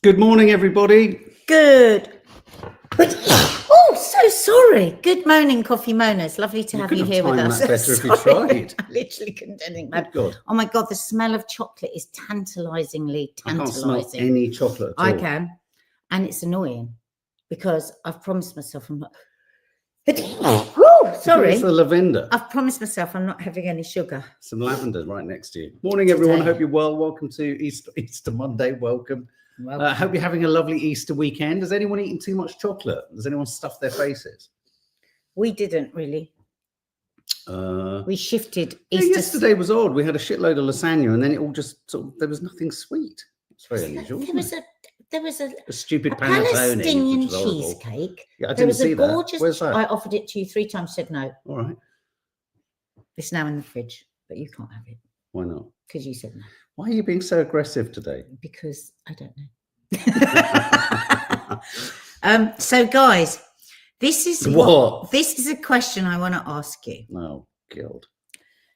Good morning, everybody. Good. Oh, so sorry. Good morning, Coffee Moaners. Lovely to have you here with us. That better if you tried. I literally couldn't do anything bad. God. Oh my God, the smell of chocolate is tantalisingly I can't tantalising. smell any chocolate at all. I can. And it's annoying because I've promised myself I'm not... Sorry. It's the lavender. I've promised myself I'm not having any sugar. Some lavender right next to you. Morning, everyone. Hope you're well. Welcome to Easter Monday. Welcome. Hope you're having a lovely Easter weekend. Has anyone eaten too much chocolate? Has anyone stuffed their faces? We didn't really. We shifted Easter. Yesterday was odd. We had a shitload of lasagna, and then it all just sort of, there was nothing sweet. It's very unusual. There was a stupid Palestinian cheesecake. Yeah, I didn't see that. Gorgeous, where's that? I offered it to you 3 times, said no. All right. It's now in the fridge, but you can't have it. Why not? Because you said no. Why are you being so aggressive today? Because I don't know. So, guys, this is a question I want to ask you. Oh, God.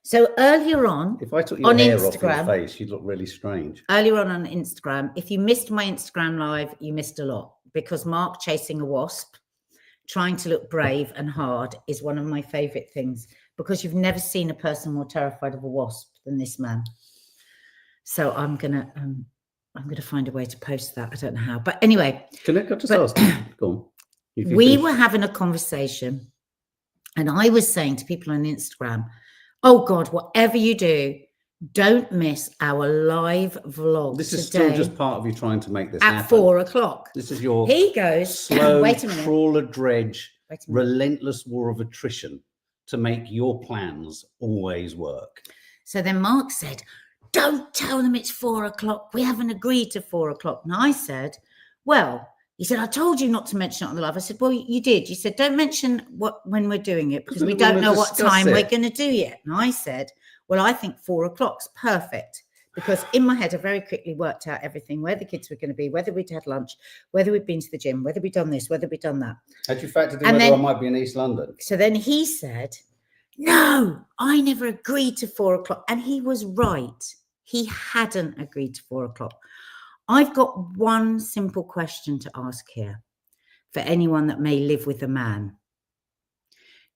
So earlier on, if I took your hair off your face, you'd look really strange. Earlier on Instagram, if you missed my Instagram live, you missed a lot, because Mark chasing a wasp, trying to look brave and hard, is one of my favourite things, because you've never seen a person more terrified of a wasp than this man. So I'm gonna find a way to post that. I don't know how, but anyway. Can I just ask? Go on. We were having a conversation, and I was saying to people on Instagram, oh God, whatever you do, don't miss our live vlog. This is still just part of you trying to make this happen. At 4 o'clock. This is your slow, wait a minute. Trawler dredge, relentless war of attrition to make your plans always work. So then Mark said, don't tell them it's 4 o'clock. We haven't agreed to 4 o'clock. And I said, well, he said, I told you not to mention it on the live. I said, well, you did. You said, don't mention when we're doing it, because we don't know what time we're going to do yet. And I said, well, I think 4 o'clock's perfect, because in my head, I very quickly worked out everything, where the kids were going to be, whether we'd had lunch, whether we'd been to the gym, whether we'd done this, whether we'd done that. Had you factored in whether I might be in East London? So then he said, no, I never agreed to 4 o'clock. And he was right. He hadn't agreed to 4 o'clock. I've got one simple question to ask here for anyone that may live with a man.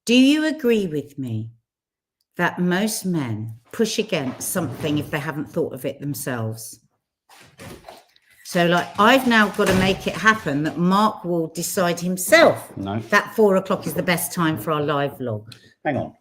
Do you agree with me that most men push against something if they haven't thought of it themselves? So, like, I've now got to make it happen that Mark will decide himself that 4 o'clock is the best time for our live vlog. Hang on.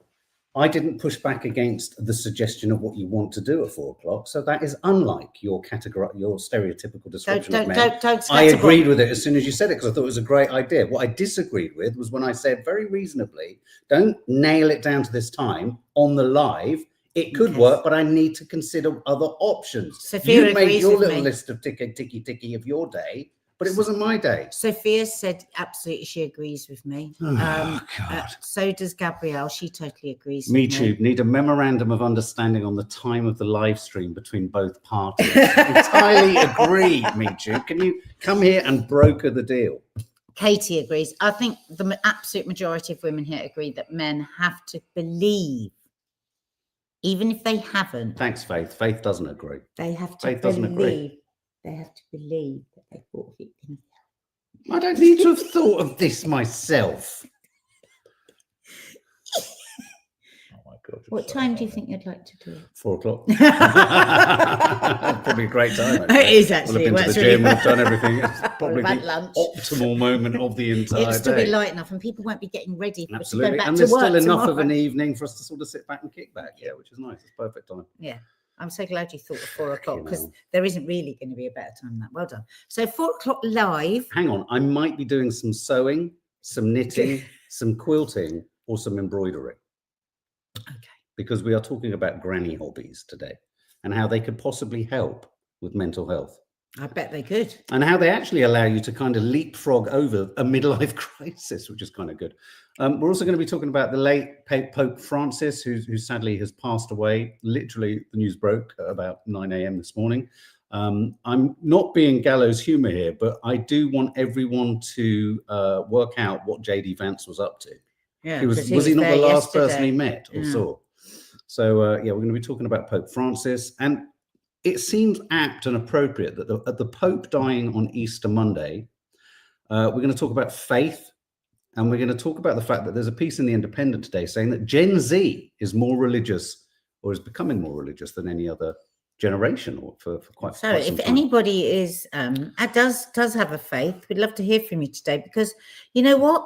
I didn't push back against the suggestion of what you want to do at 4 o'clock, so that is unlike your stereotypical description of men. I agreed with it as soon as you said it, because I thought it was a great idea. What I disagreed with was when I said very reasonably, don't nail it down to this time on the live. It could work, but I need to consider other options. Sophia you made your little list of ticky of your day, but it wasn't my day. Sophia said absolutely she agrees with me. Oh, God. So does Gabrielle. She totally agrees with me. Me too. Need a memorandum of understanding on the time of the live stream between both parties. Entirely agree, Me too. Can you come here and broker the deal? Katie agrees. I think the absolute majority of women here agree that men have to believe, even if they haven't. Thanks, Faith. Faith doesn't agree. They have to Faith doesn't agree. They have to believe that they thought of it. I don't need to have thought of this myself. Oh my God! What time do you think you'd like to do it? 4 o'clock. Probably a great time. Actually. It is actually. We'll have been to the gym. We've done everything. It's probably the lunch. Optimal moment of the entire day. It'll still be light enough, and people won't be getting ready for us to go back to work. And there's still enough tomorrow. of an evening for us to sort of sit back and kick back. Yeah, which is nice. It's perfect time. Yeah. I'm so glad you thought of 4 o'clock, because there isn't really going to be a better time than that. Well done. So 4 o'clock live. Hang on. I might be doing some sewing, some knitting, some quilting, or some embroidery. Okay. Because we are talking about granny hobbies today and how they could possibly help with mental health. I bet they could. And how they actually allow you to kind of leapfrog over a midlife crisis, which is kind of good. We're also going to be talking about the late Pope Francis, who sadly has passed away. Literally, the news broke at about 9 a.m. this morning. I'm not being gallows humor here, but I do want everyone to work out what J.D. Vance was up to. Yeah, was he not the last person he met or saw? So, yeah, we're going to be talking about Pope Francis. And it seems apt and appropriate that at the Pope dying on Easter Monday, we're going to talk about faith, and we're going to talk about the fact that there's a piece in The Independent today saying that Gen Z is more religious, or is becoming more religious than any other generation, or for quite some time. So if anybody is does have a faith, we'd love to hear from you today, because you know what?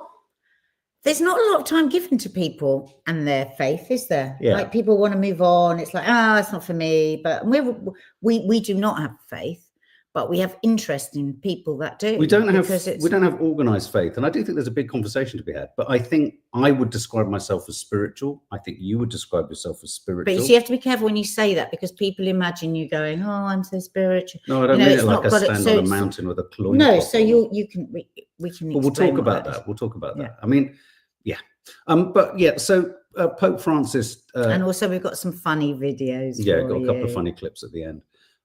There's not a lot of time given to people and their faith, is there? Yeah. Like, people want to move on. It's like, it's not for me. But we do not have faith, but we have interest in people that do. We don't have organized faith, and I do think there's a big conversation to be had. But I think I would describe myself as spiritual. I think you would describe yourself as spiritual. But you have to be careful when you say that, because people imagine you going, "Oh, I'm so spiritual." No, I don't mean it like I stand on a mountain with a cloin. No, so we can. But we'll talk about that. We'll talk about that. I mean, yeah. But yeah. So Pope Francis, and also we've got some funny videos. Yeah, got a couple of funny clips at the end.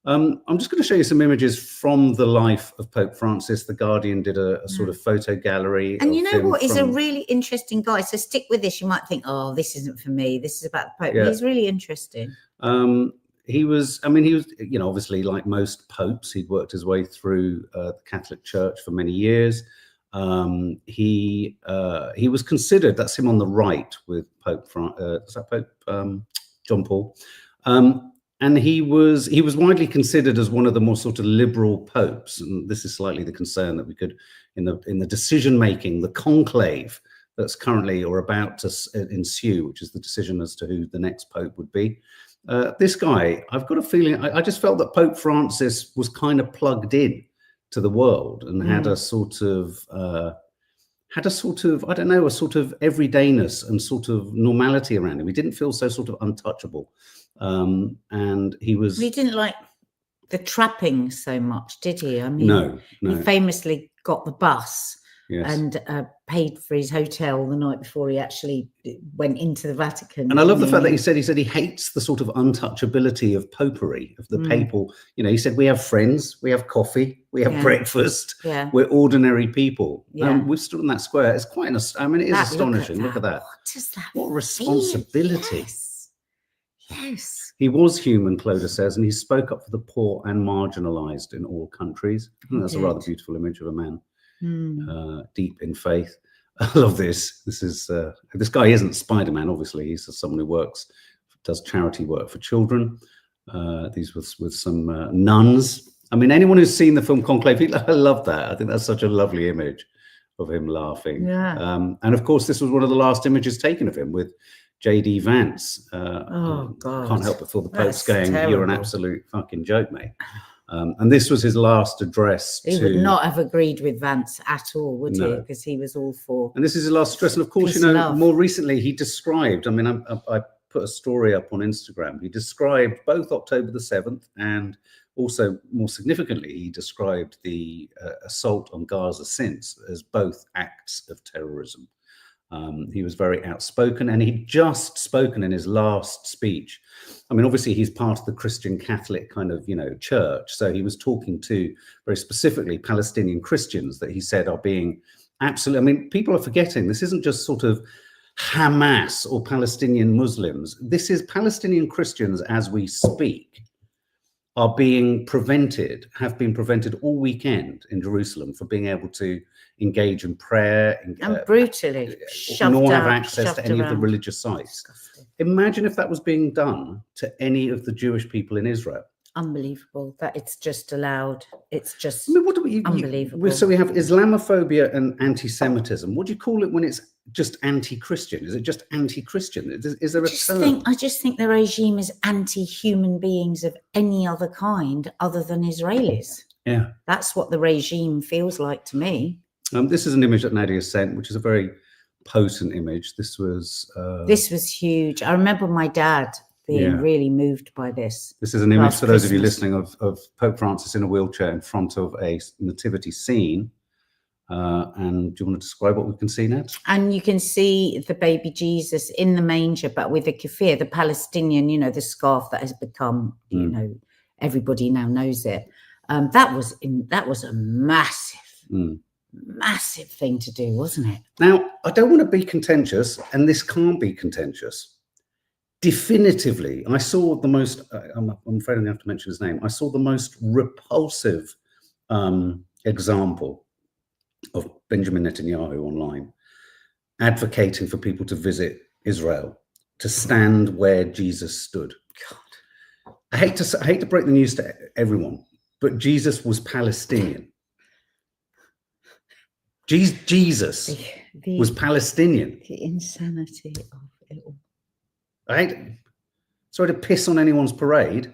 I'm just going to show you some images from the life of Pope Francis. The Guardian did a sort of photo gallery. And you know what? He's a really interesting guy. So stick with this. You might think, oh, this isn't for me. This is about the Pope. Yeah. He's really interesting. He was, you know, obviously, like most popes, he'd worked his way through the Catholic Church for many years. He was considered, that's him on the right with Pope John Paul. And he was widely considered as one of the more sort of liberal popes, and this is slightly the concern that we could, in the decision making, the conclave that's currently or about to ensue, which is the decision as to who the next pope would be. This guy, I've got a feeling, I just felt that Pope Francis was kind of plugged in to the world and had a sort of I don't know, a sort of everydayness and sort of normality around him. He didn't feel so sort of untouchable. And he didn't like the trappings so much, did he? I mean, no. He famously got the bus. Yes. And paid for his hotel the night before he actually went into the Vatican. And I love the fact that he said he hates the sort of untouchability of popery, of the papal. You know, he said, we have friends, we have coffee, we have breakfast, we're ordinary people. We've stood in that square. It's quite it is astonishing. Look at that. What does that What responsibility. Yes. He was human, Clodagh says, and he spoke up for the poor and marginalized in all countries. I think that's a rather beautiful image of a man. Deep in faith. I love this. This guy isn't Spider-Man, obviously. He's someone who does charity work for children. These with some nuns. I mean, anyone who's seen the film Conclave, I love that. I think that's such a lovely image of him laughing. Yeah. And of course, this was one of the last images taken of him with J.D. Vance. Oh God! Can't help but feel the Pope's going, "You're an absolute fucking joke, mate." And this was his last address. He would not have agreed with Vance at all, would he? Because he was all for. And this is his last address. And of course, more recently he described, I put a story up on Instagram. He described both October the 7th and also, more significantly, he described the assault on Gaza since as both acts of terrorism. He was very outspoken, and he'd just spoken in his last speech. I mean, obviously, he's part of the Christian Catholic kind of, church. So he was talking to very specifically Palestinian Christians that he said are being absolutely, I mean, people are forgetting this isn't just sort of Hamas or Palestinian Muslims. This is Palestinian Christians as we speak have been prevented all weekend in Jerusalem from being able to engage in prayer and brutally nor have access to any of the religious sites. Disgusting. Imagine if that was being done to any of the Jewish people in Israel. Unbelievable that it's just allowed. It's just unbelievable. So we have Islamophobia and anti-Semitism. What do you call it when it's just anti-Christian? Is it just anti-Christian? Is there a term? I just think the regime is anti-human beings of any other kind other than Israelis. Yeah. That's what the regime feels like to me. This is an image that Nadia sent, which is a very potent image. This was huge. I remember my dad being really moved by this. This is an image, for those of you listening, of Pope Francis in a wheelchair in front of a nativity scene. And do you want to describe what we can see now? And you can see the baby Jesus in the manger, but with a keffiyeh, the Palestinian, the scarf that has become, everybody now knows it. That was a massive thing to do, wasn't it? Now, I don't want to be contentious, and this can't be contentious. definitively, I saw the most, I'm afraid I'm going to have to mention his name, I saw the most repulsive example of Benjamin Netanyahu online advocating for people to visit Israel, to stand where Jesus stood. God, I hate to break the news to everyone, but Jesus was Palestinian. Jesus was Palestinian. The insanity of it all. Sorry to piss on anyone's parade,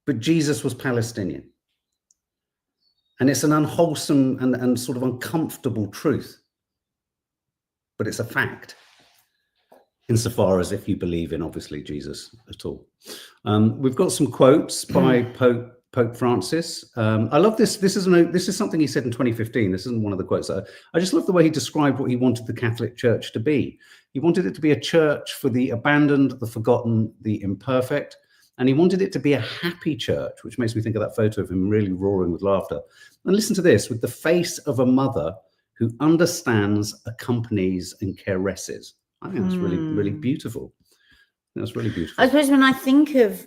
but Jesus was Palestinian. And it's an unwholesome and sort of uncomfortable truth, but it's a fact, insofar as if you believe in, obviously, Jesus at all. We've got some quotes by Pope Francis. I love this. This is something he said in 2015. This isn't one of the quotes. I just love the way he described what he wanted the Catholic Church to be. He wanted it to be a church for the abandoned, the forgotten, the imperfect. And he wanted it to be a happy church, which makes me think of that photo of him really roaring with laughter. And listen to this, with the face of a mother who understands, accompanies, and caresses. I think that's really, really beautiful. That's really beautiful. I suppose when I think of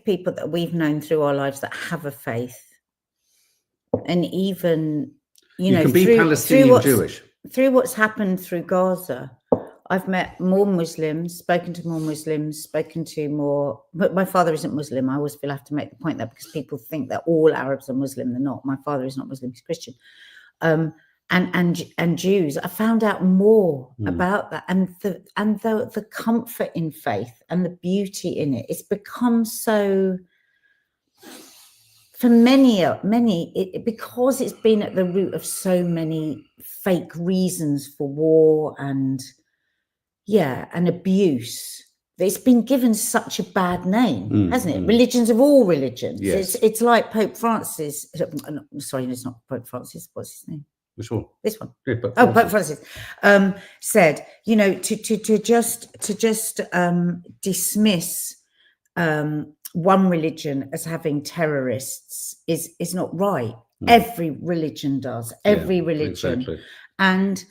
people that we've known through our lives that have a faith, and even, you know, can be Palestinian Jewish. Through what's happened through Gaza, I've met more Muslims, spoken to more Muslims, but my father isn't Muslim. I always feel I have to make the point there, because people think that all Arabs are Muslim. They're not. My father is not Muslim, he's Christian. And Jews. I found out more about that, and the comfort in faith and the beauty in it. It's become so, for many, because it's been at the root of so many fake reasons for war and abuse. It's been given such a bad name, hasn't it? Religions of all religions. Yes. It's like Pope Francis. Sorry, it's not Pope Francis. What's his name? Which one? This one. Yeah, Pope Francis said, you know, to just dismiss one religion as having terrorists is not right. Every religion does. Every religion, exactly. And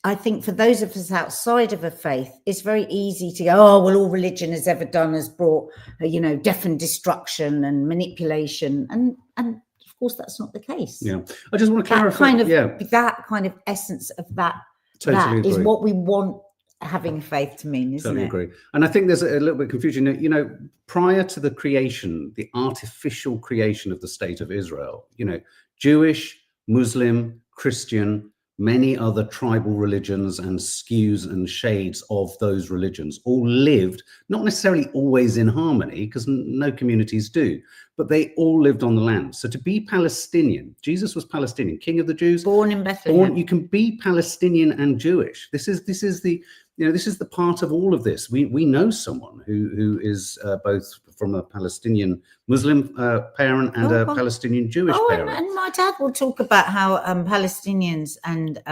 I think for those of us outside of a faith, it's very easy to go, oh, well, all religion has ever done has brought, you know, death and destruction and manipulation, and of course that's not the case. Yeah, I just want to clarify. That kind of essence of that. Totally that is what we want having faith to mean, isn't totally it? Agree. And I think there's a little bit of confusion. You know, prior to the creation, the artificial creation of the state of Israel, you know, Jewish, Muslim, Christian, many other tribal religions and skews and shades of those religions all lived, not necessarily always in harmony, because no communities do, but they all lived on the land. So to be Palestinian, Jesus was Palestinian, King of the Jews, born in Bethlehem. You can be Palestinian and Jewish. This is the, you know, this is the part of all of this. We know someone who is both from a Palestinian Muslim parent and a Palestinian Jewish parent. And my dad will talk about how Palestinians and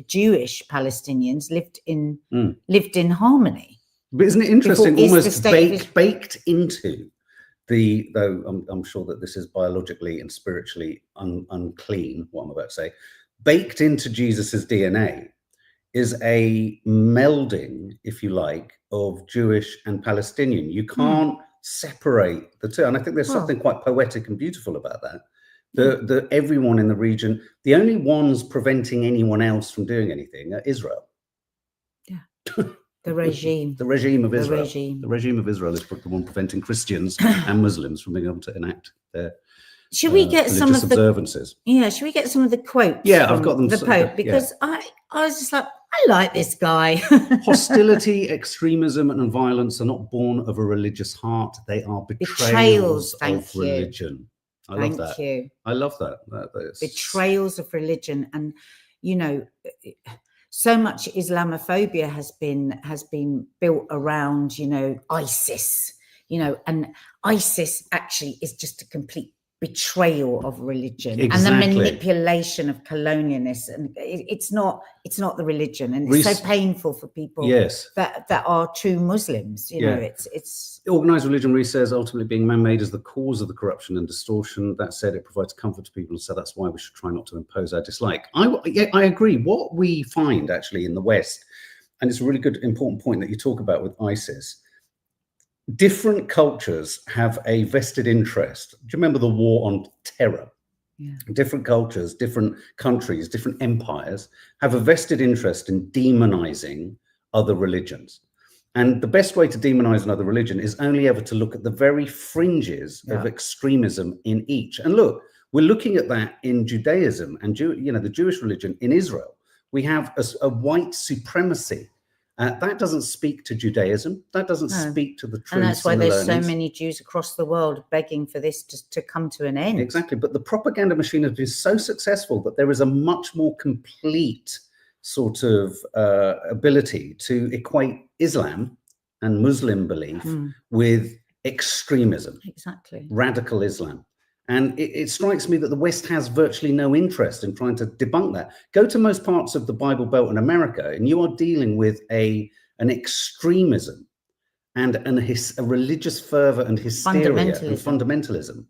Jewish Palestinians lived in harmony. But isn't it interesting? Almost baked into the, though I'm sure that this is biologically and spiritually unclean, what I'm about to say, baked into Jesus's DNA is a melding, if you like, of Jewish and Palestinian. You can't separate the two. And I think there's something quite poetic and beautiful about that. The everyone in the region, the only ones preventing anyone else from doing anything are Israel. Yeah. The regime. The regime of Israel. The regime of Israel is the one preventing Christians and Muslims from being able to enact their should we get some of the observances? Yeah, should we get some of the quotes? Yeah, I've got them. The Pope, because I was just like, I like this guy. Hostility, extremism, and violence are not born of a religious heart. They are betrayals of religion. I love that. Thank you. I love that. Betrayals of religion, and you know, so much Islamophobia has been built around, you know, ISIS. You know, and ISIS actually is just a complete betrayal of religion. Exactly. And the manipulation of colonialists, and it's not the religion, and it's so painful for people that are true Muslims. You know, it's organized religion. Reese says ultimately being man-made is the cause of the corruption and distortion. That said, it provides comfort to people, so that's why we should try not to impose our dislike. I agree. What we find actually in the West and it's a really good, important point that you talk about with ISIS. Different cultures have a vested interest. Do you remember the war on terror? Yeah. Different cultures, different countries, different empires have a vested interest in demonizing other religions. And the best way to demonize another religion is only ever to look at the very fringes of extremism in each. And look, we're looking at that in Judaism and the Jewish religion in Israel. We have a white supremacy. That doesn't speak to Judaism. That doesn't speak to the truth. And that's why there's so many Jews across the world begging for this to come to an end. Exactly. But the propaganda machine has been so successful that there is a much more complete sort of ability to equate Islam and Muslim belief with extremism. Exactly. Radical Islam. And it strikes me that the West has virtually no interest in trying to debunk that. Go to most parts of the Bible Belt in America, and you are dealing with an extremism and a religious fervor and hysteria and fundamentalism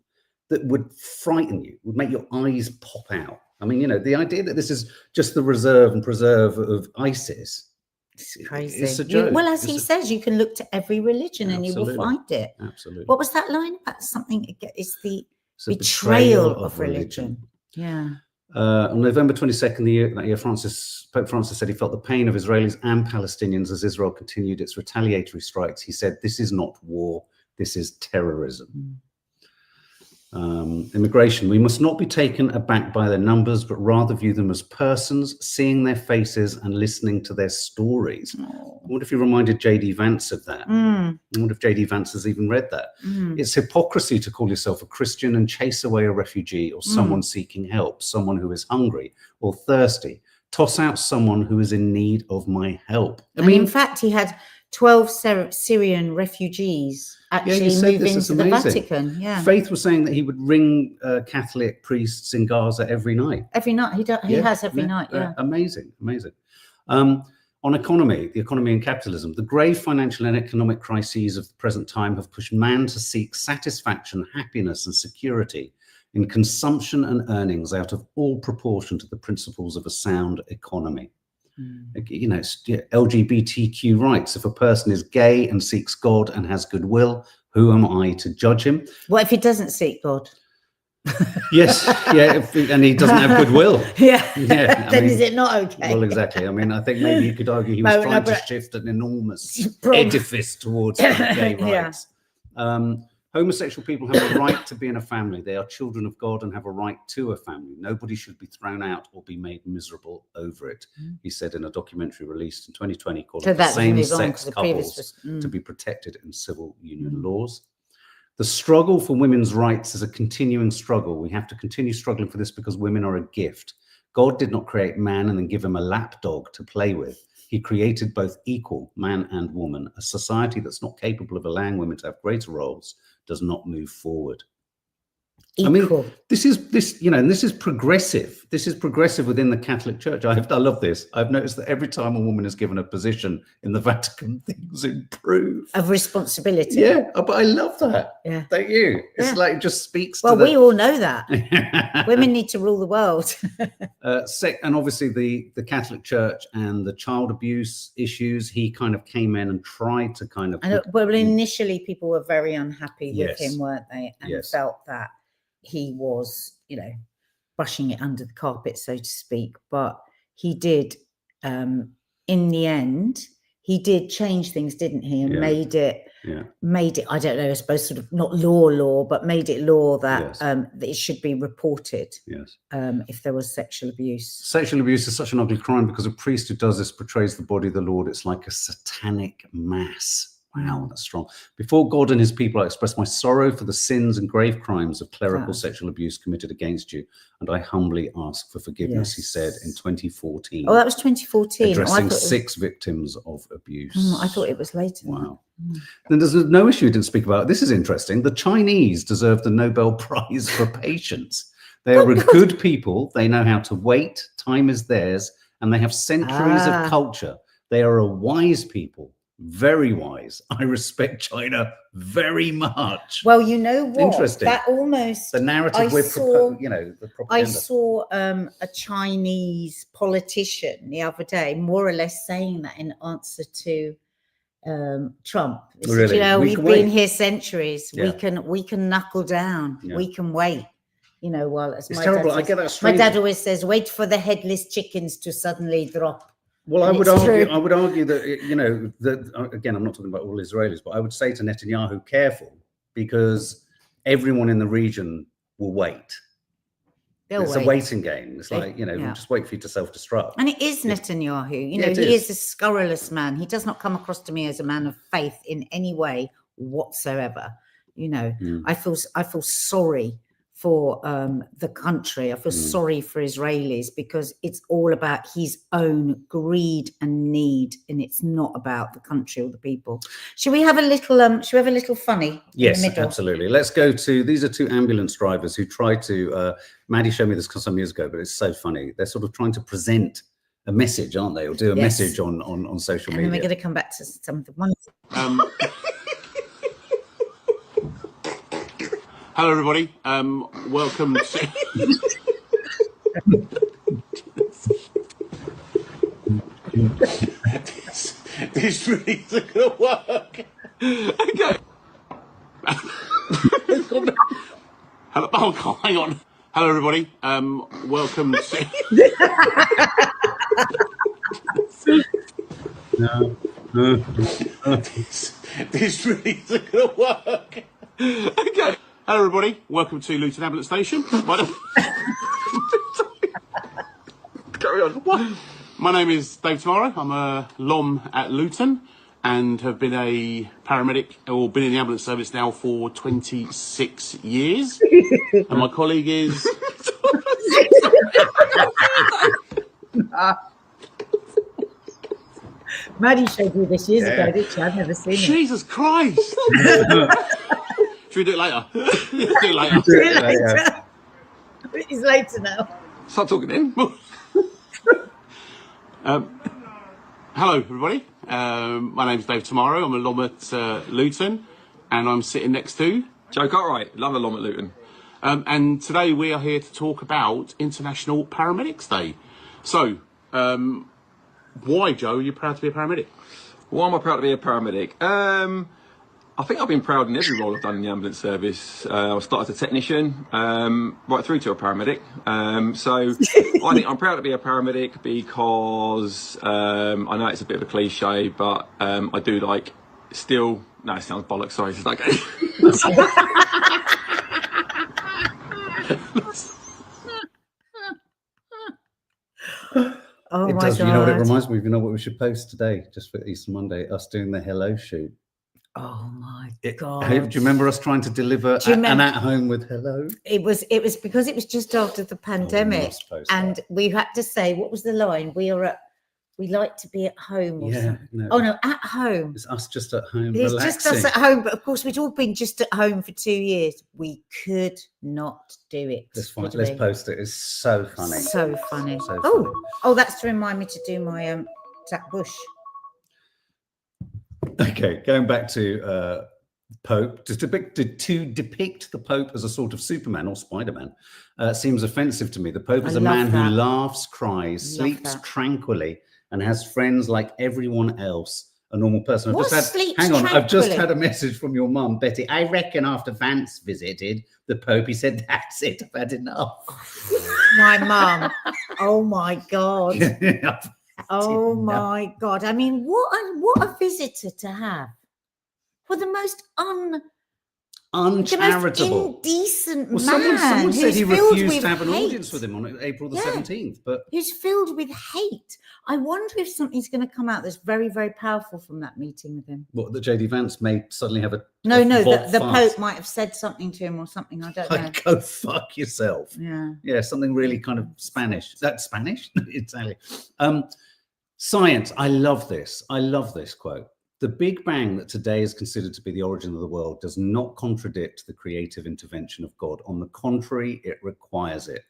that would frighten you, would make your eyes pop out. I mean, the idea that this is just the reserve and preserve of ISIS. It's crazy. It's a joke. Well, as he says, you can look to every religion and you will find it. Absolutely. What was that line about? Something, it's the betrayal of religion. Yeah. On November 22nd that year, Pope Francis said he felt the pain of Israelis and Palestinians as Israel continued its retaliatory strikes. He said, "This is not war, this is terrorism." Immigration, we must not be taken aback by their numbers, but rather view them as persons, seeing their faces and listening to their stories. I wonder if you reminded J.D. Vance of that. I wonder if J.D. Vance has even read that. It's hypocrisy to call yourself a Christian and chase away a refugee or someone seeking help, someone who is hungry or thirsty. Toss out someone who is in need of my help. I mean, in fact, he had 12 Syrian refugees actually moving to the Vatican. Yeah. Faith was saying that he would ring Catholic priests in Gaza every night. Every night. He has every night. Yeah. Amazing. On economy, the economy and capitalism, the grave financial and economic crises of the present time have pushed man to seek satisfaction, happiness, and security in consumption and earnings out of all proportion to the principles of a sound economy. LGBTQ rights. If a person is gay and seeks God and has goodwill, who am I to judge him? What if he doesn't seek God? Yes, and he doesn't have goodwill. Then is it not okay? Well, exactly. I mean, I think maybe you could argue he was trying to shift an enormous edifice towards gay rights. Homosexual people have a right to be in a family. They are children of God and have a right to a family. Nobody should be thrown out or be made miserable over it, he said in a documentary released in 2020 called Same-Sex Couples to be Protected in Civil Union Laws. The struggle for women's rights is a continuing struggle. We have to continue struggling for this because women are a gift. God did not create man and then give him a lapdog to play with. He created both equal, man and woman. A society that's not capable of allowing women to have greater roles does not move forward. Equal. I mean, this is progressive. This is progressive within the Catholic Church. I love this. I've noticed that every time a woman is given a position in the Vatican, things improve. Of responsibility. Yeah, but I love that. Yeah. Don't you? It's like it just speaks to we all know that. Women need to rule the world. And obviously the Catholic Church and the child abuse issues, he kind of came in and tried to kind of... initially people were very unhappy with him, weren't they? And felt that he was, brushing it under the carpet, so to speak. But he did, in the end, he did change things, didn't he? And made it, I don't know, I suppose sort of not law, but made it law that, that it should be reported if there was sexual abuse. Sexual abuse is such an ugly crime because a priest who does this portrays the body of the Lord. It's like a satanic mass. Wow, that's strong. Before God and his people, I express my sorrow for the sins and grave crimes of clerical sexual abuse committed against you, and I humbly ask for forgiveness, he said in 2014. Oh, that was 2014. Addressing 6 victims of abuse. I thought it was later. Wow. Then there's no issue he didn't speak about. This is interesting. The Chinese deserve the Nobel Prize for patience. They are a good people. They know how to wait. Time is theirs, and they have centuries of culture. They are a wise people. very wise. I respect China very much. Well, you know what? Interesting. That almost the narrative the propaganda. I saw a Chinese politician the other day, more or less saying that in answer to Trump. He said, Really? you know, we've been here centuries. Yeah. We can knuckle down. Yeah. We can wait. You know, while it's my terrible. Dad says, I get that. My dad always says, "Wait for the headless chickens to suddenly drop." Well, I would argue that, you know, that again, I'm not talking about all Israelis, but I would say to Netanyahu, careful, because everyone in the region will wait. It's a waiting game. It's like, you know, just wait for you to self-destruct. And it is Netanyahu. You know, he is a scurrilous man. He does not come across to me as a man of faith in any way whatsoever. You know, I feel sorry for the country. I feel sorry for Israelis, because it's all about his own greed and need, and it's not about the country or the people. Should we have a little funny? Yes, in the middle? Absolutely. Let's go to, these are two ambulance drivers who tried to, Maddie showed me this some years ago, but it's so funny. They're sort of trying to present a message, aren't they? Or do a message on social media. And we're going to come back to some of the ones. Hello, everybody. Welcome to. this really isn't going to work. Okay. Hello. Oh, God, hang on. Hello, everybody. Welcome to. This really isn't going to work. Okay. Hello, everybody. Welcome to Luton Ambulance Station. Carry on. What? My name is Dave Tomorrow. I'm a LOM at Luton and have been a paramedic, or been in the ambulance service now for 26 years. And my colleague is... Maddie showed you this years ago, didn't she? I've never seen it. Jesus Christ! Should we do it later? Do it later. Do it later. It's later now. Start talking then. Hello, everybody. My name's Dave Tomorrow. I'm a LOM at Luton, and I'm sitting next to Joe Cartwright. Love a LOM at Luton. And today we are here to talk about International Paramedics Day. So, why, Joe, are you proud to be a paramedic? Why am I proud to be a paramedic? I think I've been proud in every role I've done in the ambulance service. I started as a technician, right through to a paramedic. So I think I'm proud to be a paramedic because I know it's a bit of a cliche, but I do like still. No, it sounds bollocks. Sorry, it's like. Oh, it my does. God. You know what it reminds me of? You know what we should post today, just for Easter Monday? Us doing the hello shoot. Oh my God! Do you remember us trying to deliver an at home with hello? It was because it was just after the pandemic, and we had to say, what was the line? We like to be at home. Or something. No. Oh no, at home. It's us just at home. It's relaxing. just us at home, but of course we'd all been just at home for 2 years. We could not do it. Let's post it. It's so funny. So funny. So funny. Oh, that's to remind me to do my Zach Bush. Okay, going back to Pope, to depict the Pope as a sort of Superman or Spider-Man seems offensive to me. The Pope is a man who laughs, cries, sleeps tranquilly, and has friends like everyone else, a normal person. I've just had a message from your mum, Betty. I reckon after Vance visited the Pope, he said, "That's it, I've had enough." My mum. Oh my God. Oh my God. I mean, what a visitor to have. For the most uncharitable, indecent man. Someone said he refused to have an audience with him on April the 17th. But he's filled with hate. I wonder if something's going to come out that's very, very powerful from that meeting with him. What, that JD Vance may suddenly have the Pope might have said something to him or something. I don't know. Go fuck yourself. Yeah, something really kind of Spanish. That's Spanish? Italian. Science. I love this quote. The Big Bang that today is considered to be the origin of the world does not contradict the creative intervention of God. On the contrary, it requires it.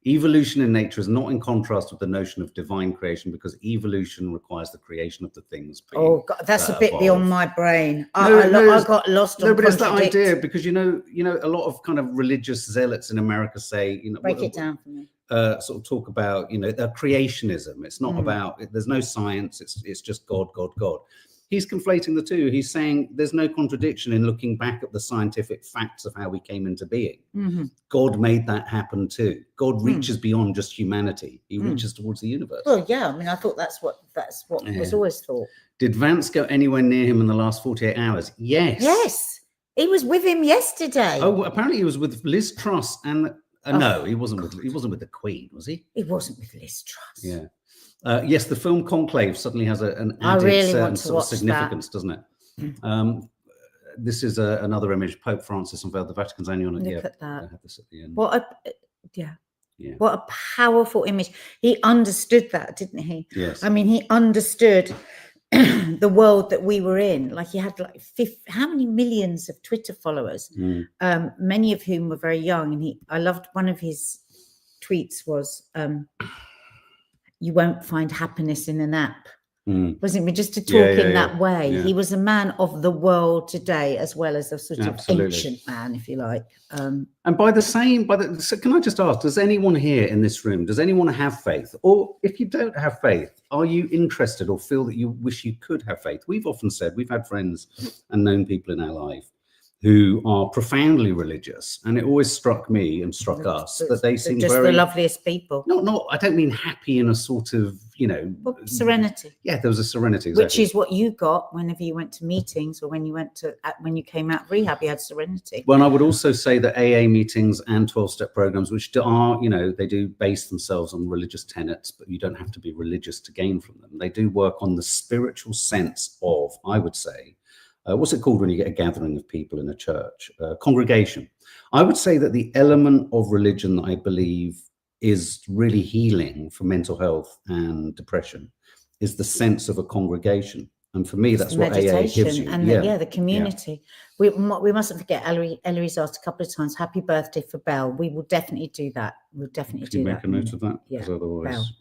Evolution in nature is not in contrast with the notion of divine creation, because evolution requires the creation of the things. Oh God, that's a bit evolve. beyond my brain. I got lost on but it's that idea, because you know, a lot of kind of religious zealots in America say, break it down for me. Sort of talk about, creationism. It's not about, there's no science. It's just God, God, God. He's conflating the two. He's saying there's no contradiction in looking back at the scientific facts of how we came into being. God made that happen too. God reaches beyond just humanity. He reaches towards the universe. Well, yeah. I mean, I thought that's what was always thought. Did Vance go anywhere near him in the last 48 hours? Yes. Yes. He was with him yesterday. Oh, apparently he was with Liz Truss and no, he wasn't with the Queen, was he? He wasn't with Liz Truss. Yeah. Yes, the film Conclave suddenly has an added certain sort of significance, doesn't it? This is another image. Pope Francis unveiled the Vatican's annual. Look at that. I had this at the end. What a powerful image. He understood that, didn't he? Yes. I mean, he understood the world that we were in. Like, he had like how many millions of Twitter followers, many of whom were very young. And I loved one of his tweets was, you won't find happiness in a nap. Wasn't it? Just to talk in that way. Yeah. He was a man of the world today, as well as a sort of ancient man, if you like. And so can I just ask, does anyone here in this room, does anyone have faith? Or if you don't have faith, are you interested or feel that you wish you could have faith? We've often said, we've had friends and known people in our life who are profoundly religious, and it always struck me and struck us that they seem just very, the loveliest people. Not. I don't mean happy in a sort of, serenity. Yeah, there was a serenity, exactly. Which is what you got whenever you went to meetings, or when you came out of rehab, you had serenity. Well, and I would also say that AA meetings and 12-step programs, which are, they do base themselves on religious tenets, but you don't have to be religious to gain from them. They do work on the spiritual sense of, I would say, what's it called when you get a gathering of people in a church? Congregation. I would say that the element of religion that I believe is really healing for mental health and depression is the sense of a congregation. And for me, that's what AA gives you. And the community. Yeah. We mustn't forget, Eloise asked a couple of times, happy birthday for Belle. We will definitely do that. We'll definitely do that. Can you make a note of that? Yeah, otherwise,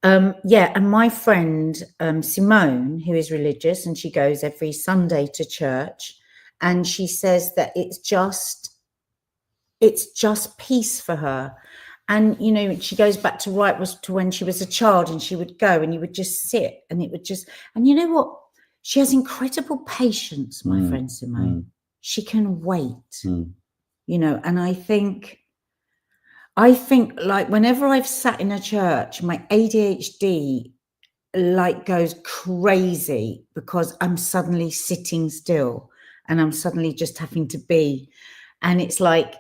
and my friend Simone, who is religious, and she goes every Sunday to church, and she says that it's just peace for her. And she goes back to when she was a child, and she would go and you would just sit, and it would just, and you know what, she has incredible patience, my friend Simone. She can wait, and I think like whenever I've sat in a church, my ADHD like goes crazy because I'm suddenly sitting still and I'm suddenly just having to be. And it's like,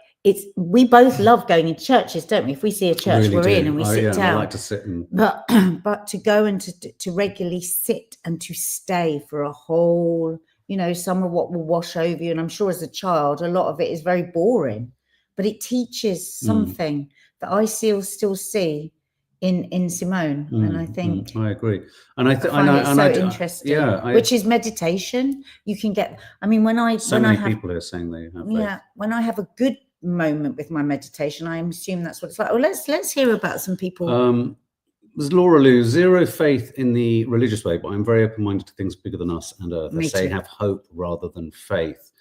we both love going in churches, don't we? If we see a church, really we're in and we sit down. I like to sit and... But to go and to regularly sit and to stay for a whole, some of what will wash over you. And I'm sure as a child, a lot of it is very boring. But it teaches something that I still see in Simone, and I think I agree. And I find it so interesting. Which is meditation. You can get. I mean, people are saying they have. Yeah, when I have a good moment with my meditation, I assume that's what it's like. Well, let's hear about some people. There's Laura Lou, zero faith in the religious way, but I'm very open-minded to things bigger than us and Earth. I say have hope rather than faith.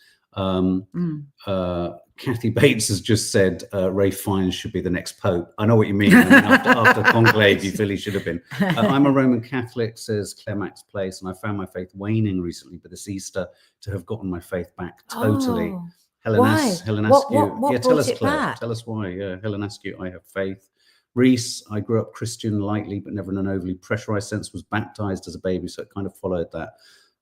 Kathy Bates has just said Ray Fiennes should be the next Pope. I know what you mean. After Conclave, you feel he should have been. I'm a Roman Catholic, says Claire Max Place, and I found my faith waning recently, but this Easter to have gotten my faith back totally. Oh, Helen Askew. What tell us, it Claire. back? Tell us why. Yeah, Helen Askew, I have faith. Reese, I grew up Christian lightly, but never in an overly pressurized sense, was baptized as a baby, so it kind of followed that.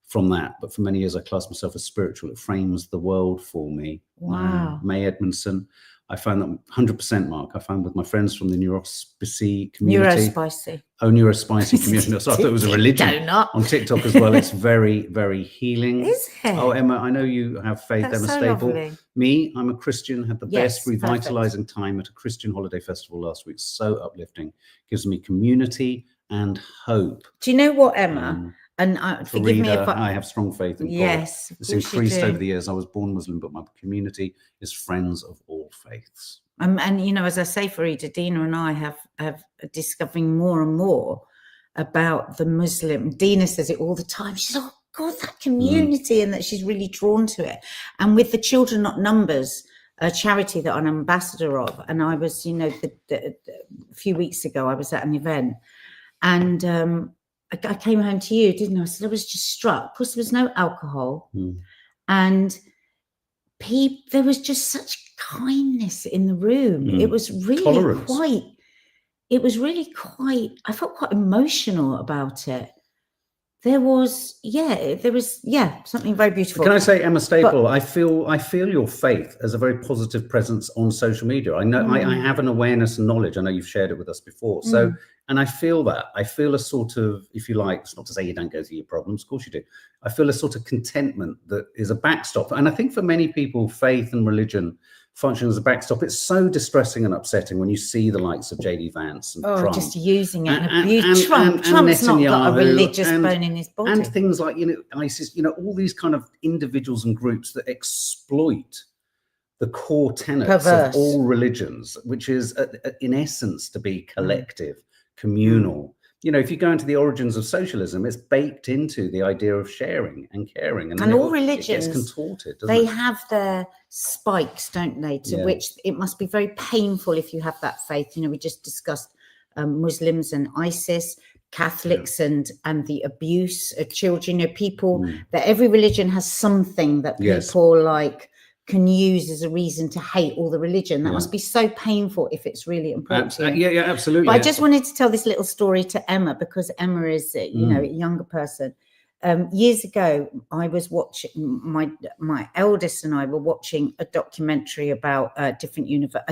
From that, but for many years I classed myself as spiritual. It frames the world for me. Wow. May Edmondson, I found that 100% Mark. I found with my friends from the Neurospicy community. Neurospicy community. So I thought it was a religion on TikTok as well. It's very, very healing. Is it? Oh, Emma, I know you have faith. That's Emma so Staple. lovely. Me, I'm a Christian. Had the best revitalizing perfect. time at a Christian holiday festival last week. So uplifting. Gives me community and hope. Do you know what, Emma? And forgive me if I have strong faith in God. Yes, it's increased over the years. I was born Muslim, but my community is friends of all faiths. And you know, as I say, Farida, Dina and I have discovering more and more about the Muslim. Dina says it all the time. She's like, oh God, that community, and that she's really drawn to it. And with the Children Not Numbers, a charity that I'm an ambassador of, and I was, you know, a few weeks ago, I was at an event, and I came home to you, didn't I? I said I was just struck. Of course, there was no alcohol, and there was just such kindness in the room. It was really Tolerance. I felt quite emotional about it. There was something very beautiful. Can I say, Emma Staple, I feel your faith as a very positive presence on social media. I know I have an awareness and knowledge. I know you've shared it with us before. So, and I feel that. I feel a sort of, if you like, it's not to say you don't go through your problems, of course you do. I feel a sort of contentment that is a backstop. And I think for many people, faith and religion function as a backstop. It's so distressing and upsetting when you see the likes of J.D. Vance and Trump. Just using it and abuse. Trump's not got a religious bone in his body. And things like, you know, ISIS, you know, all these kind of individuals and groups that exploit the core tenets of all religions, which is in essence to be collective, communal. You know, if you go into the origins of socialism, it's baked into the idea of sharing and caring, and all religions, it gets contorted. Doesn't they it? have their spikes, don't they? To which it must be very painful if you have that faith. You know, we just discussed Muslims and ISIS, Catholics, and the abuse of children. You know, people that every religion has something that people like can use as a reason to hate all the religion. That must be so painful if it's really important to you. Yeah, absolutely. But I just wanted to tell this little story to Emma, because Emma is, you know, a younger person. Years ago, I was watching, my eldest and I were watching a documentary about a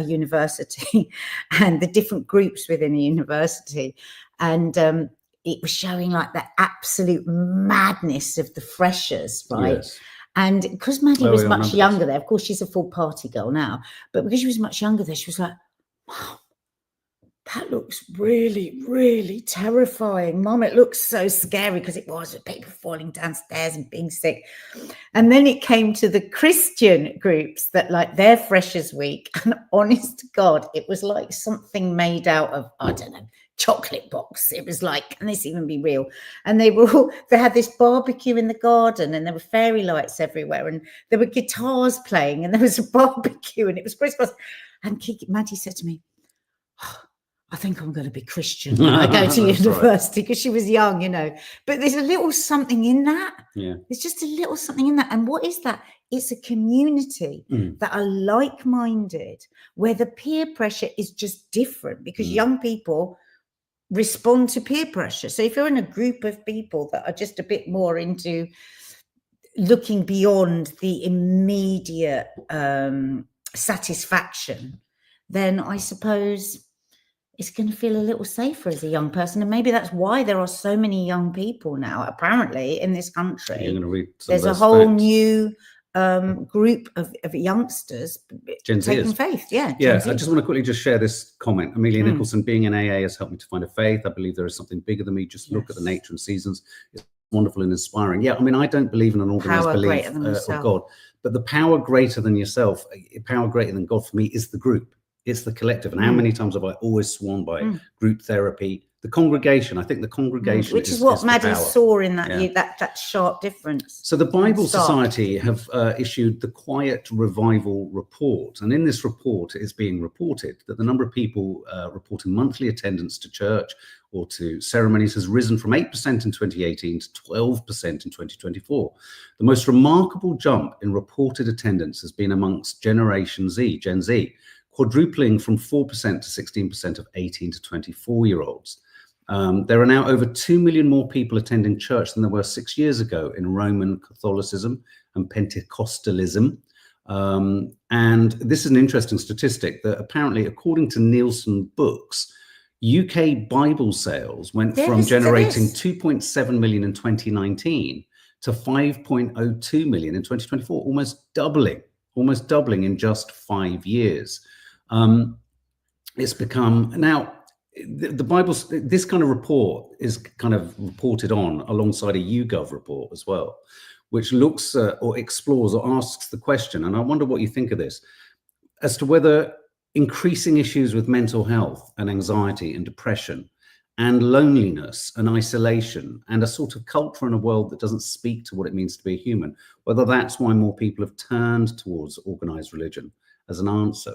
university and the different groups within a university. And it was showing like the absolute madness of the freshers, right? Yes. And because Maddie was much younger there, of course, she's a full party girl now, but because she was much younger there, she was like, Mom, that looks really, really terrifying. Mom, it looks so scary, because it was with people falling downstairs and being sick. And then it came to the Christian groups that like their Freshers Week. And honest to God, it was like something made out of, I don't know, chocolate box. It was like, can this even be real? And they had this barbecue in the garden, and there were fairy lights everywhere, and there were guitars playing, and there was a barbecue, and it was Christmas. And Maddie said to me, I think I'm going to be Christian when I go to university, because she was young, you know. But there's a little something in that. Yeah. There's just a little something in that. And what is that? It's a community that are like-minded, where the peer pressure is just different, because young people respond to peer pressure. So if you're in a group of people that are just a bit more into looking beyond the immediate satisfaction, then I suppose it's going to feel a little safer as a young person. And maybe that's why there are so many young people now, apparently, in this country. You're going to read There's a whole new group of youngsters taking faith. Yeah. I just want to quickly just share this comment. Amelia Nicholson, being in AA has helped me to find a faith. I believe there is something bigger than me. Just look at the nature and seasons. It's wonderful and inspiring. Yeah, I mean, I don't believe in an organized belief of God, but the power greater than yourself, power greater than God for me is the group. It's the collective. And how many times have I always sworn by group therapy? The congregation, I think the congregation, which is what Maddie saw in that that sharp difference. So the Bible Society have issued the Quiet Revival Report, and in this report it is being reported that the number of people reporting monthly attendance to church or to ceremonies has risen from 8% in 2018 to 12% in 2024. The most remarkable jump in reported attendance has been amongst Generation Z, Gen Z, quadrupling from 4% to 16% of 18 to 24-year-olds. There are now over 2 million more people attending church than there were 6 years ago in Roman Catholicism and Pentecostalism. And this is an interesting statistic that apparently, according to Nielsen Books, UK Bible sales went from generating 2.7 million in 2019 to 5.02 million in 2024, almost doubling in just 5 years. It's become now, the Bible, this kind of report is kind of reported on alongside a YouGov report as well, which looks or explores or asks the question, and I wonder what you think of this. as to whether increasing issues with mental health and anxiety and depression and loneliness and isolation and a sort of culture in a world that doesn't speak to what it means to be a human, whether that's why more people have turned towards organized religion as an answer.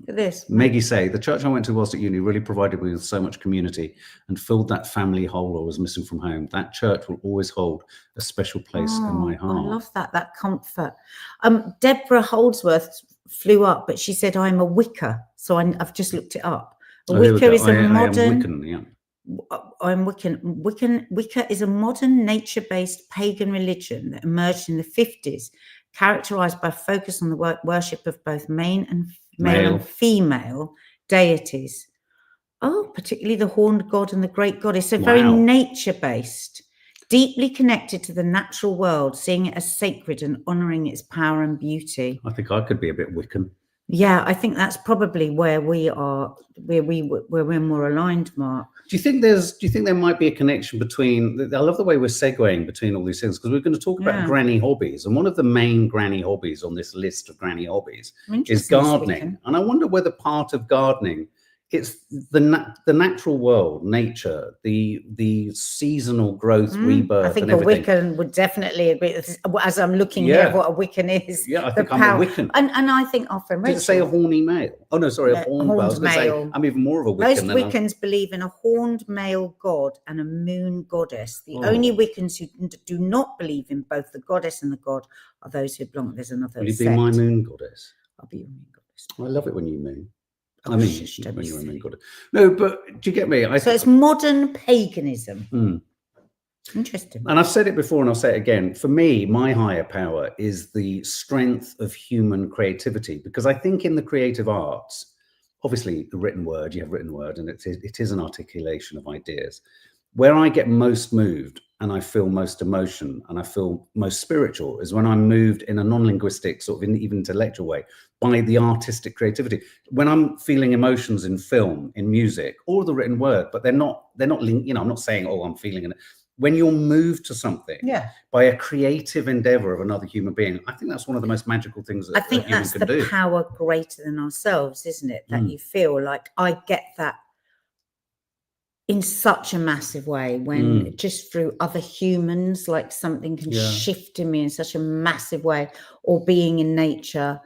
This Maggie say, the church I went to whilst at uni really provided me with so much community and filled that family hole I was missing from home. That church will always hold a special place in my heart. I love that comfort. Deborah Holdsworth flew up, but she said, I'm a Wicca. So I've just looked it up. Wicca is a modern... Wiccan, yeah. I'm Wiccan. Wicca is a modern nature-based pagan religion that emerged in the 50s, characterized by focus on the worship of both male and female deities. Oh, particularly the horned god and the great goddess. So very nature-based, deeply connected to the natural world, seeing it as sacred and honoring its power and beauty. I think I could be a bit Wiccan. Yeah, I think that's probably where we are, where we're more aligned, Mark. Do you think there might be a connection between, I love the way we're segueing between all these things, because we're going to talk about granny hobbies, and one of the main granny hobbies on this list of granny hobbies is gardening. And I wonder whether part of gardening, it's the natural world, nature, the seasonal growth, rebirth. I think and a Wiccan would definitely agree. As I'm looking here at what a Wiccan is. Yeah, I think I'm a Wiccan. And I think our friend Rachel. Did it say a horny male? Oh no, sorry, a horned male. I was male. I'm even more of a Wiccan. Most Wiccans believe in a horned male god and a moon goddess. The only Wiccans who do not believe in both the goddess and the god are those who belong. There's another. Will you be my moon goddess? I'll be your moon goddess. I love it when you moon. Oh, I mean, when you're a moon goddess. No, but do you get me? So it's modern paganism. Interesting. And I've said it before and I'll say it again. For me, my higher power is the strength of human creativity, because I think in the creative arts, obviously the written word, you have written word, and it is an articulation of ideas. Where I get most moved and I feel most emotion and I feel most spiritual is when I'm moved in a non-linguistic sort of even intellectual way by the artistic creativity. When I'm feeling emotions in film, in music, or the written word, but they're not linked. You know, I'm not saying, oh, I'm feeling it. When you're moved to something by a creative endeavor of another human being, I think that's one of the most magical things that I think that's the power greater than ourselves, isn't it? That you feel like I get that in such a massive way when just through other humans, like something can shift in me in such a massive way, or being in nature,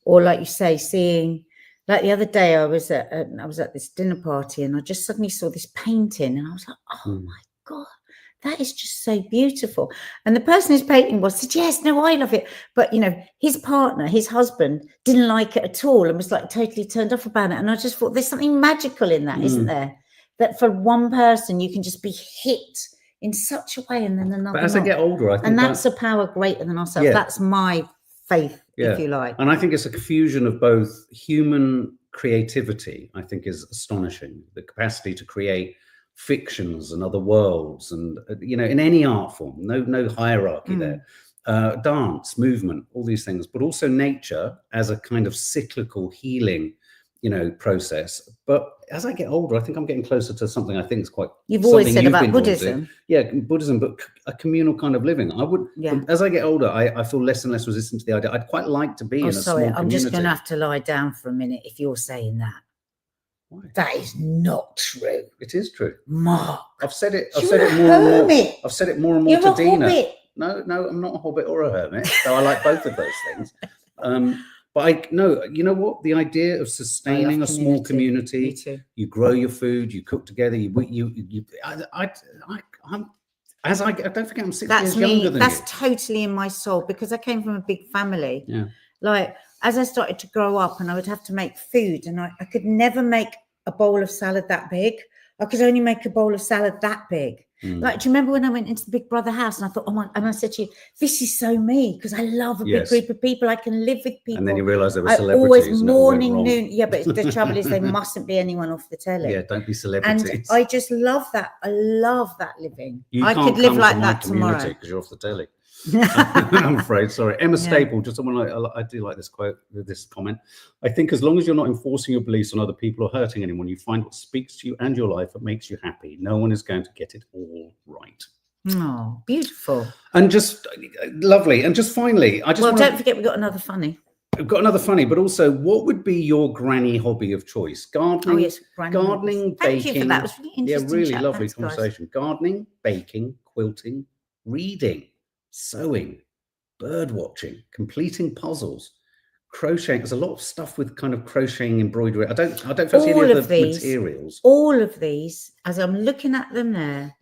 or like you say, seeing, like the other day I was at this dinner party and I just suddenly saw this painting and I was like, oh my God, that is just so beautiful. And the person who's painting said, yes, no, I love it. But, you know, his partner, his husband, didn't like it at all and was like totally turned off about it. And I just thought there's something magical in that, isn't there? That for one person, you can just be hit in such a way and then another. But as I get older, I think. And that's a power greater than ourselves. That's my faith, if you like. And I think it's a fusion of both human creativity, I think, is astonishing. The capacity to create fictions and other worlds and, you know, in any art form, no hierarchy there. Dance, movement, all these things, but also nature as a kind of cyclical healing, you know, process. But as I get older, I think I'm getting closer to something I think is quite. You've always said about Buddhism. Yeah, Buddhism, but a communal kind of living. I would. Yeah. As I get older, I feel less and less resistant to the idea. I'd quite like to be in a small community. I'm just going to have to lie down for a minute if you're saying that. Why? That is not true. It is true, Mark. I've said it more and more. I've said it more and more to Dina. Hobbit. No, I'm not a hobbit or a hermit. So I like both of those things. But you know what? The idea of sustaining a small community, you grow your food, you cook together, I don't forget I'm 6 years younger than you. That's totally in my soul, because I came from a big family. Yeah. Like, as I started to grow up and I would have to make food, and I could never make a bowl of salad that big. I could only make a bowl of salad that big. Like, do you remember when I went into the Big Brother house and I thought, oh my, and I said to you, this is so me, because I love a big group of people. I can live with people. And then you realise there were celebrities. Always morning, noon. Yeah, but the trouble is there mustn't be anyone off the telly. Yeah, don't be celebrities. And I just love that. I love that living. I could live like that tomorrow. Because you're off the telly. I'm afraid. Sorry, Emma Staple. Just someone I do like this quote, this comment. I think as long as you're not enforcing your beliefs on other people or hurting anyone, you find what speaks to you and your life that makes you happy. No one is going to get it all right. Oh, beautiful. And just lovely. And just finally, don't forget we got another funny. I've got another funny, but also, what would be your granny hobby of choice? Gardening, Oh, yes, gardening, Thank baking. you for that. It was really interesting. Yeah, really chat. lovely Thanks, conversation. guys. Gardening, baking, quilting, reading, sewing, bird watching, completing puzzles, crocheting. There's a lot of stuff with kind of crocheting, embroidery. I don't fancy any of the materials. All of these, as I'm looking at them there,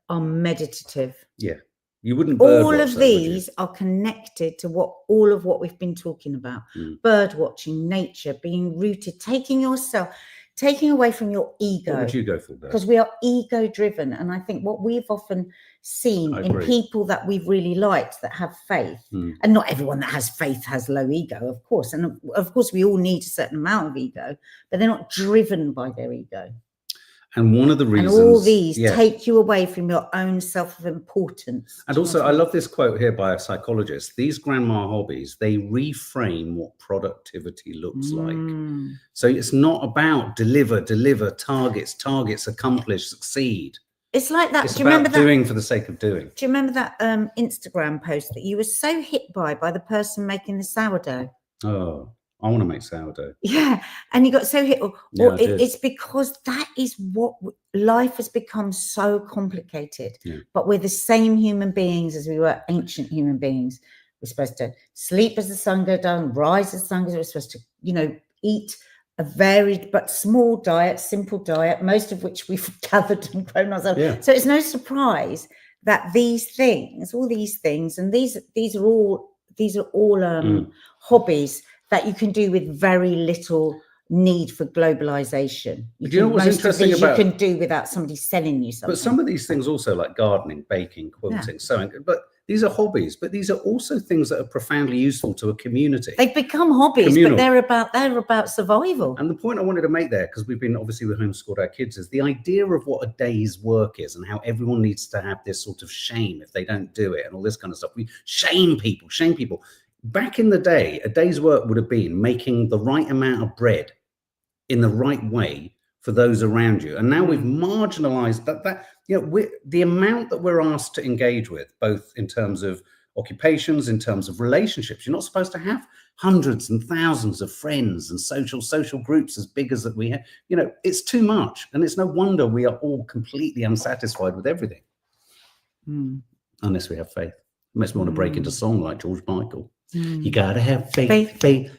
are meditative. Yeah. You wouldn't bird all watch of that, these are connected to all of what we've been talking about. Bird watching, nature, being rooted, taking away from your ego. What would you go for, Beth? Because we are ego driven. And I think what we've often seen in people that we've really liked that have faith, and not everyone that has faith has low ego, of course. And of course, we all need a certain amount of ego, but they're not driven by their ego. And one of the reasons... And all these take you away from your own self of importance. And also, I love this quote here by a psychologist. These grandma hobbies, they reframe what productivity looks like. So it's not about deliver, targets, accomplish, succeed. It's like that. It's about doing for the sake of doing. Do you remember that Instagram post that you were so hit by the person making the sourdough? Oh, I want to make sourdough. Yeah, and you got so hit. It's because that is what life has become so complicated. But we're the same human beings as we were ancient human beings. We're supposed to sleep as the sun goes down, rise as the sun goes down. We're supposed to, eat a varied but small diet, simple diet, most of which we've gathered and grown ourselves. Yeah. So it's no surprise that all these things, and these are all hobbies that you can do with very little need for globalization. You know what's interesting about... you can do without somebody selling you something. But some of these things also, like gardening, baking, quilting, sewing, but these are hobbies, but these are also things that are profoundly useful to a community. They've become hobbies, but they're about survival. And the point I wanted to make there, because we've homeschooled our kids, is the idea of what a day's work is and how everyone needs to have this sort of shame if they don't do it and all this kind of stuff. We shame people. Back in the day, a day's work would have been making the right amount of bread in the right way for those around you. And now we've marginalized that the amount that we're asked to engage with, both in terms of occupations, in terms of relationships. You're not supposed to have hundreds and thousands of friends and social groups as big as that we have. It's too much. And it's no wonder we are all completely unsatisfied with everything. Unless we have faith. It makes me want to break into song like George Michael. You gotta have faith. We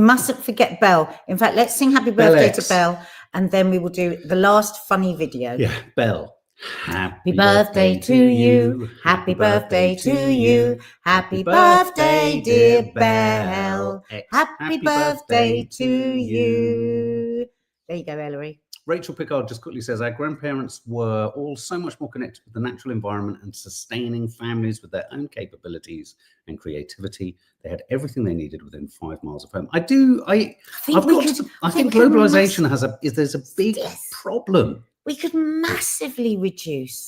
mustn't forget Belle. In fact, let's sing happy birthday to Belle, and then we will do the last funny video. Yeah, Belle. Happy birthday to you. Happy birthday to you. Happy birthday, dear Belle. Happy birthday to you. There you go, Ellery. Rachel Pickard just quickly says, our grandparents were all so much more connected with the natural environment and sustaining families with their own capabilities and creativity. They had everything they needed within 5 miles of home. I think globalization there's a big problem. We could massively reduce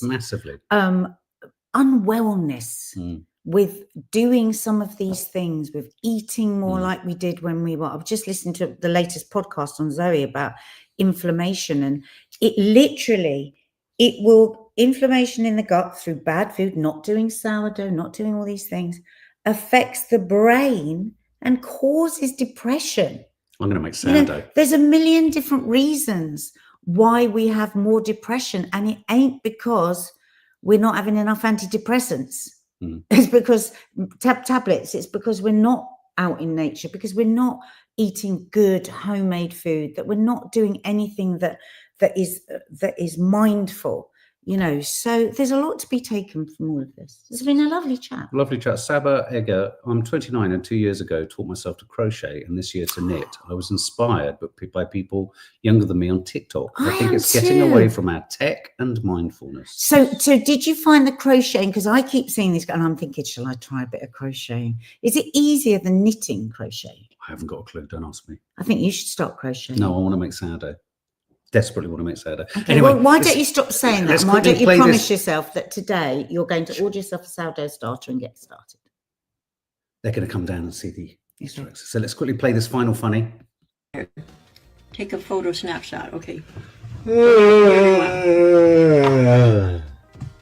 unwellness with doing some of these things, with eating more like we did when we were. I've just listened to the latest podcast on Zoe about inflammation, and inflammation in the gut through bad food, not doing sourdough, not doing all these things, affects the brain and causes depression. I'm going to make sourdough. There's a million different reasons why we have more depression, and it ain't because we're not having enough antidepressants. It's because tablets. It's because we're not out in nature, because we're not eating good homemade food, that we're not doing anything that is mindful. So there's a lot to be taken from all of this. It's been a lovely chat. Lovely chat. Saba Egger, I'm 29 and 2 years ago taught myself to crochet and this year to knit. I was inspired by people younger than me on TikTok. I think it's getting away from our tech and mindfulness. So did you find the crocheting? Because I keep seeing this and I'm thinking, shall I try a bit of crocheting? Is it easier than knitting crochet? I haven't got a clue. Don't ask me. I think you should start crocheting. No, I want to make sourdough. Desperately want to make sourdough. Okay, anyway, well, why don't you stop saying that? Why don't you promise yourself that today you're going to order yourself a sourdough starter and get started? They're going to come down and see the Easter eggs. So let's quickly play this final funny. Take a photo snapshot. Okay.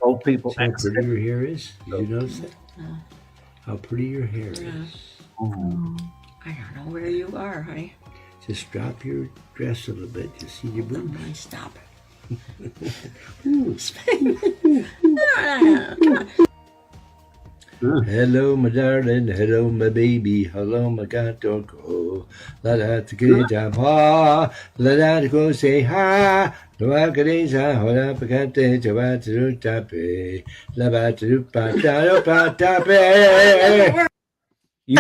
Old people. How pretty your hair is? Did you notice that? How pretty your hair is. Oh. I don't know where you are, honey. Just drop your dress a little bit. You see your Come boobs? on, stop. Ooh. Come on. Hello, my darling. Hello, my baby. Hello, my cat dog. Oh, la da to get jam ha. La da to go say hi. No, I can say hold up. I can't take a bat to tape. La bat to tape. You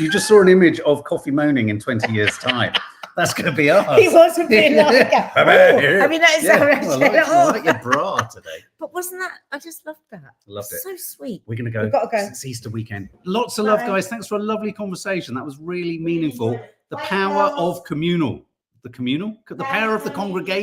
just saw an image of Coffee Moaning in 20 years' time. That's going to be us. He was a bit like that. I mean, that is Yeah, so I like your bra today. But wasn't that? I just loved that. Loved it. So sweet. We're going to go. We've got to go. It's Easter weekend. Lots of love, Bye. guys. Thanks for a lovely conversation. That was really meaningful. The power of the power of the congregation.